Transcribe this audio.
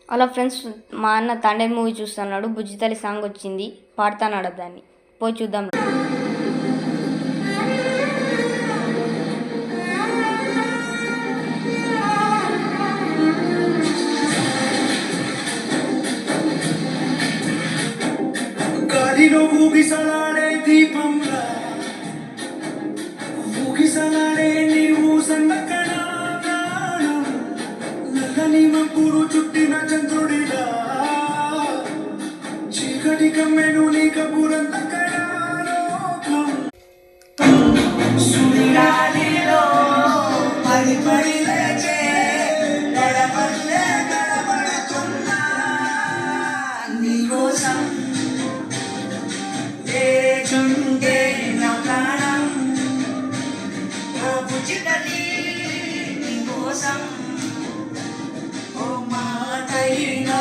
అలా ఫ్రెండ్స్, మా అన్న తండేల్ మూవీ చూస్తున్నాడు. బుజ్జితల్లి సాంగ్ వచ్చింది, పాడుతున్నాడు దాన్ని. పోయి చూద్దాం. గాలిలో ఊగిసలాడే దీపంలా ఊగిసలాడే నీవు సన్నకణ ప్రాణం నల్లని మబ్బులు చుట్టిన చంద్రుడిలా చీకటి కమ్మెను నీ కబురంత కణాలోకం సుడిగాలిలో పడి పడి లేచే గడపల్లే గడపడుతున్నా నీకోసం లేచుండే నా ప్రాణం ఓ బుజ్జితల్లి నీకోసం ఓ మాటైనా